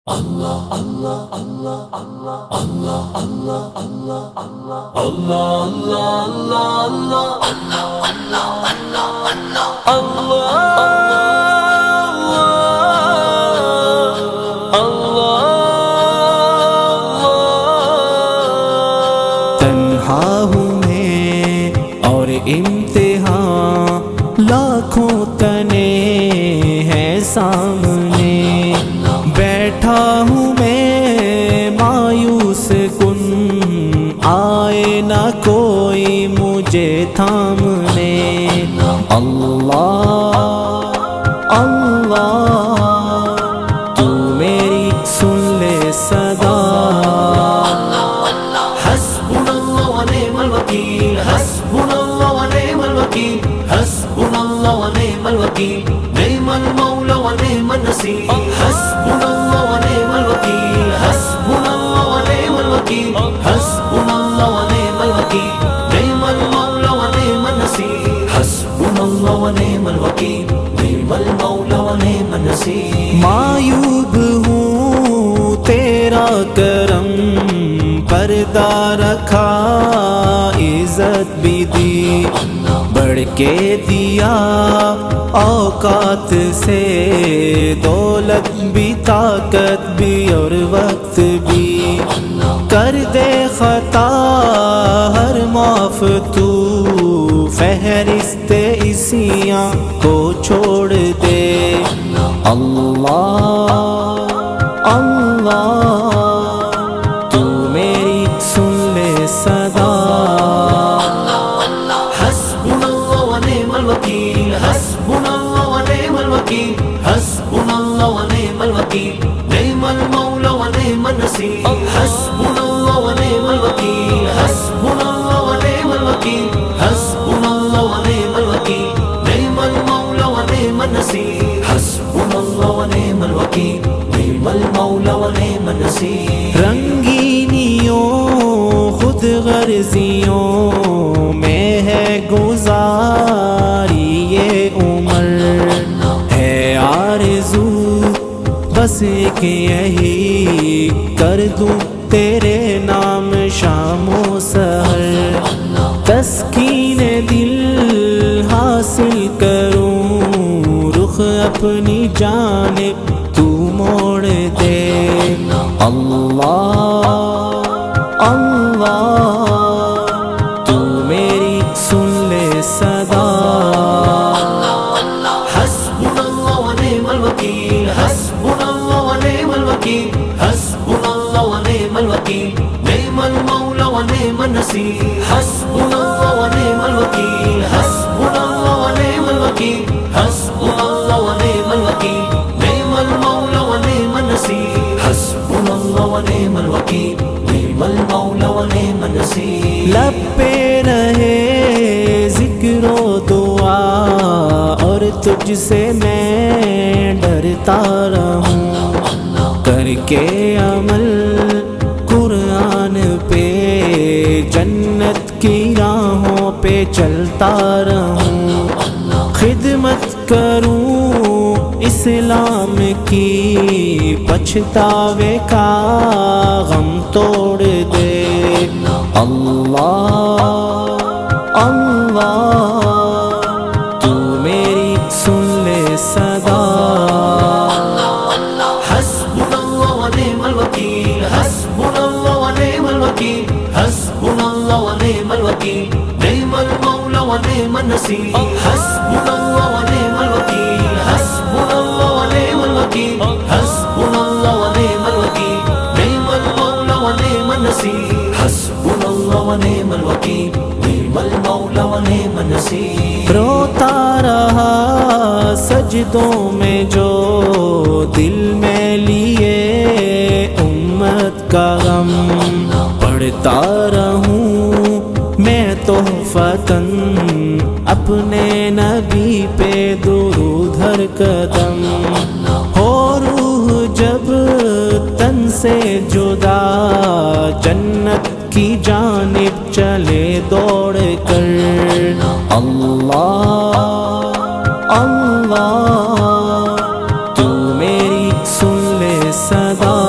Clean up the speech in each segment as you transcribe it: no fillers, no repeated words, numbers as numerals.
اللہ اللہ اللہ اللہ اللہ اللہ اللہ اللہ اللہ اللہ اللہ تنہا ہوں میں اور امتحان لاکھوں تنے ہیں سامنے، بیٹھا ہوں میں مایوس کن، آئے نہ کوئی مجھے تھامنے۔ اللہ اللہ تو میری سن لے صدا، حسبنا اللہ ونعم الوکیل، حسبنا اللہ ونعم الوکیل، حسبنا اللہ ونعم الوکیل، نعم المولا ونعم النصیر، حسبنا اللہ ونعم الوکیل، حسبنا اللہ ونعم الوکیل، حسبنا اللہ ونعم الوکیل، نعم المولا ونعم النصیر، حسبنا اللہ ونعم الوکیل، نعم المولا ونعم النصیر۔ معیوب ہوں تیرا کرم پردہ رکھا، عزت بھی دی بڑھ کے دیا، اوقات سے دولت بھی طاقت بھی اور وقت بھی، کر دے خطا ہر معاف تو، فہرست عصیاں کو چھوڑ دے۔ اللہ اللہ تو میری سن لے صدا، حسبنا اللہ ونعم الوکیل، حسبنا اللہ ونعم الوکیل، حسبنا اللہ ونعم الوکیل، نعم المولا ونعم النصیر، حسبنا اللہ ونعم الوکیل، حسبنا اللہ ونعم الوکیل، حسبنا اللہ ونعم الوکیل، نعم المولا ونعم النصیر، حسبنا اللہ ونعم الوکیل، نعم المولا ونعم النصیر۔ رنگینیوں خود غرضیوں میں ہے گزاری یہ عمر، ہے آرزو بس ایک یہی کر دوں تیرے نام شام و سحر، تسکین دل حاصل کروں، رخ اپنی جانب تو موڑ دے۔ اللہ اللہ تو میری سن لے صدا، حسبنا اللہ ونعم الوکیل، حسبنا اللہ ونعم الوکیل، حسبنا اللہ ونعم الوکیل، نعم المولا ونعم النصیر، حسبنا اللہ ونعم الوکیل، حسبنا اللہ ونعم الوکیل، حسبنا اللہ ونعم الوکیل، نعم المولا ونعم النصیر، حسبنا اللہ ونعم الوکیل، نعم المولا ونعم النصیر۔ لب پہ رہے ذکر و دعا اور تجھ سے میں ڈرتا رہوں، کر کے عمل قرآن پہ جنت کی راہوں پہ چلتا رہوں، خدمت کروں اسلام کی، پچھتاوے کا غم توڑ دے۔ اللہ اللہ تو میری سن لے صدا، حسبنا اللہ ونعم الوکیل، حسبنا اللہ ونعم الوکیل، حسبنا اللہ ونعم الوکیل، نعم المولا ونعم النصیر، حسبنا اللہ ونعم الوکیل، حسبنا اللہ ونعم الوکیل، حسبنا اللہ ونعم الوکیل، نعم المولا ونعم النصیر، حسبنا اللہ ونعم الوکیل، نعم المولا ونعم النصیر۔ روتا رہا سجدوں میں جو دل میں لیے امت کا غم، پڑھتا رہوں میں تحفتاً اپنے نبی پہ درود ہر قدم، ہو روح جب تن سے جدا جنت کی جانب چلے دوڑ کر۔ اللہ اللہ تو میری سن لے صدا،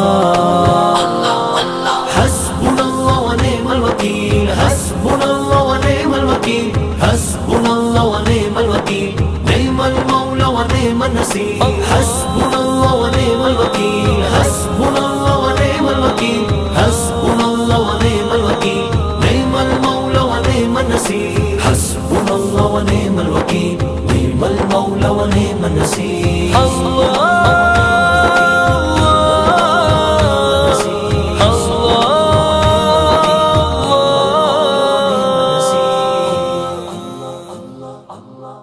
ونعم النصير حسبنا الله ونعم الوكيل حسبنا الله ونعم الوكيل حسبنا الله ونعم الوكيل نعم المولى ونعم النصير حسبنا الله ونعم الوكيل نعم المولى ونعم النصير Allah